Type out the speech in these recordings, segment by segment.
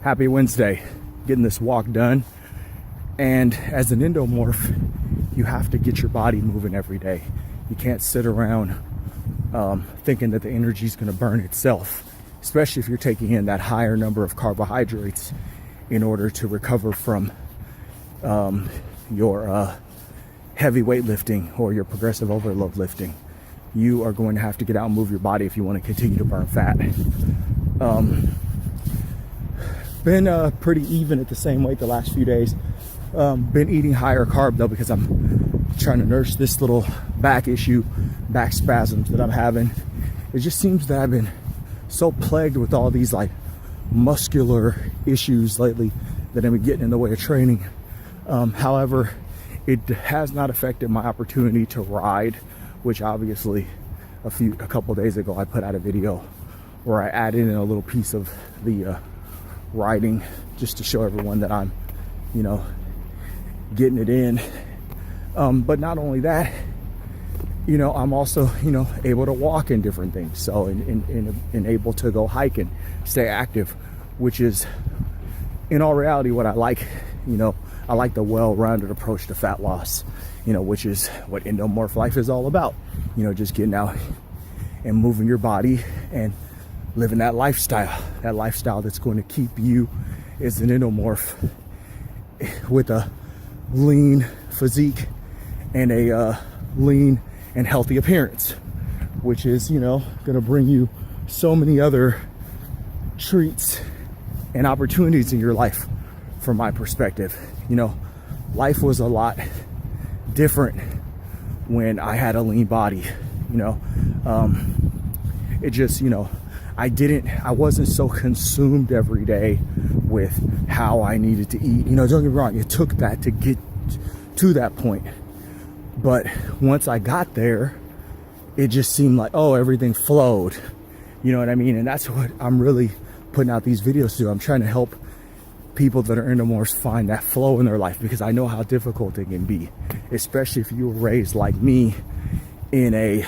Happy Wednesday. Getting this walk done. And as an endomorph, you have to get your body moving every day. You can't sit around thinking that the energy is going to burn itself, especially if you're taking in that higher number of carbohydrates in order to recover from your heavy weightlifting or your progressive overload lifting. You are going to have to get out and move your body if you want to continue to burn fat. Been pretty even at the same weight the last few days. Been eating higher carb though, because I'm trying to nurse this little back issue, back spasms that I'm having. It just seems that I've been so plagued with all these like muscular issues lately that I've been getting in the way of training. However, it has not affected my opportunity to ride, which obviously a couple days ago I put out a video where I added in a little piece of the riding just to show everyone that I'm, getting it in. But not only that, I'm also, able to walk in different things. So, and able to go hike and stay active, which is in all reality what I like. I like the well-rounded approach to fat loss, which is what endomorph life is all about. Just getting out and moving your body and living that lifestyle that's going to keep you as an endomorph with a lean physique and a lean and healthy appearance, which is, going to bring you so many other treats and opportunities in your life. From my perspective, life was a lot different when I had a lean body. It just, I wasn't so consumed every day with how I needed to eat. Don't get me wrong, it took that to get to that point. But once I got there, it just seemed like, everything flowed. You know what I mean? And that's what I'm really putting out these videos to do. I'm trying to help people that are endomorphs find that flow in their life, because I know how difficult it can be, especially if you were raised like me in a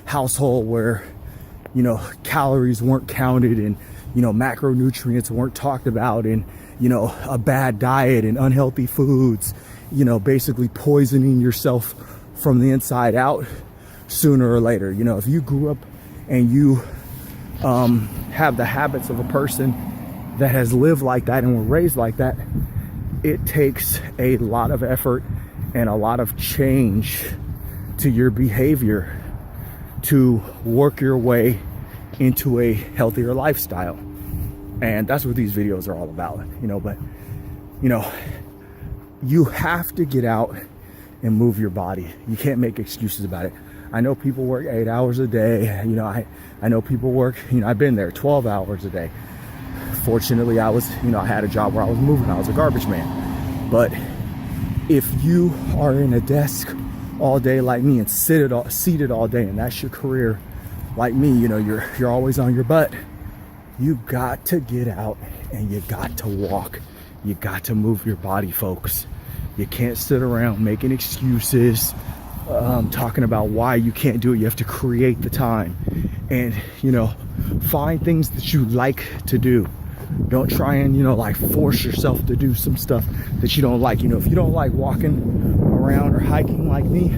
household where calories weren't counted and macronutrients weren't talked about, and a bad diet and unhealthy foods, basically poisoning yourself from the inside out sooner or later. If you grew up and you have the habits of a person that has lived like that and were raised like that, it takes a lot of effort and a lot of change to your behavior to work your way into a healthier lifestyle. And that's what these videos are all about, but you have to get out and move your body. You can't make excuses about it. I know people work 8 hours a day. I know people work, I've been there 12 hours a day. Fortunately, I had a job where I was moving. I was a garbage man. But if you are in a desk all day like me and seated all day, and that's your career like me, you're always on your butt, you got to get out and you got to walk. You got to move your body, folks. You can't sit around making excuses, talking about why you can't do it. You have to create the time and, find things that you like to do. Don't try and, force yourself to do some stuff that you don't like. If you don't like walking around or hiking like me,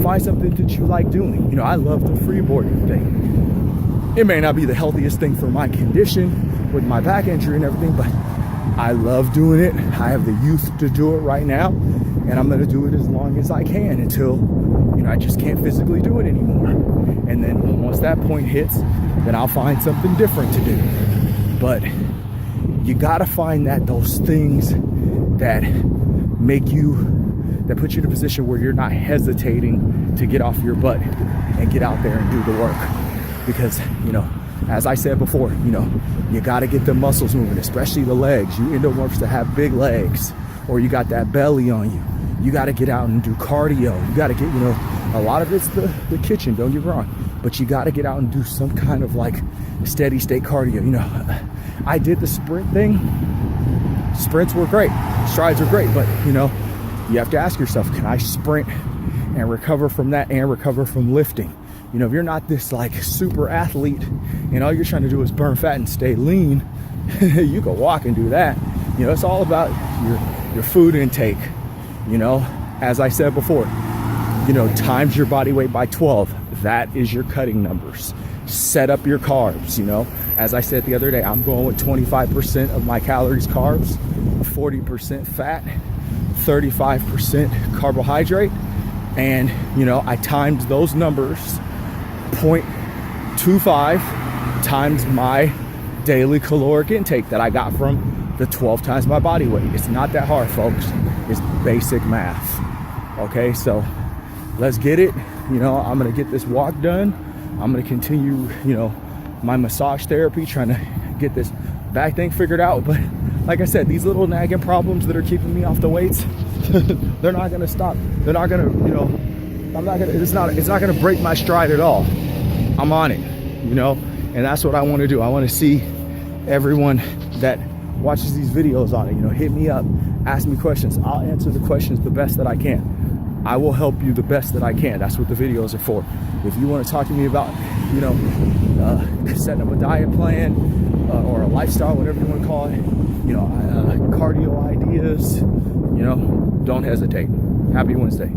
find something that you like doing. I love the freeboarding thing. It may not be the healthiest thing for my condition with my back injury and everything, but I love doing it. I have the youth to do it right now, and I'm going to do it as long as I can until, I just can't physically do it anymore. And then once that point hits, then I'll find something different to do. But you gotta find those things that put you in a position where you're not hesitating to get off your butt and get out there and do the work. Because, as I said before, you gotta get the muscles moving, especially the legs. You endomorphs that have big legs, or you got that belly on you. You gotta get out and do cardio. You gotta get, a lot of it's the kitchen, don't get me wrong, but you gotta get out and do some kind of like steady state cardio. I did the sprint thing. Sprints were great. Strides were great, but you have to ask yourself, can I sprint and recover from that and recover from lifting? If you're not this like super athlete and all you're trying to do is burn fat and stay lean, You can walk and do that. You know, it's all about your food intake. You know, as I said before, you know, times your body weight by 12. That is your cutting numbers. Set up your carbs. You know, as I said the other day, I'm going with 25% of my calories carbs, 40% fat, 35% carbohydrate. And, you know, I timed those numbers 0.25 times my daily caloric intake that I got from the 12 times my body weight. It's not that hard, folks. It's basic math. Okay, so let's get it. You know, I'm gonna get this walk done. I'm gonna continue, you know, my massage therapy, trying to get this back thing figured out. But like I said, these little nagging problems that are keeping me off the weights, they're not gonna stop. They're not gonna, you know, it's not gonna break my stride at all. I'm on it, you know, and that's what I want to do. I want to see everyone that watches these videos on it, you know, hit me up, ask me questions. I'll answer the questions the best that I can. I will help you the best that I can. That's what the videos are for. If you want to talk to me about, you know, setting up a diet plan or a lifestyle, whatever you want to call it, you know, cardio ideas, you know, don't hesitate. Happy Wednesday.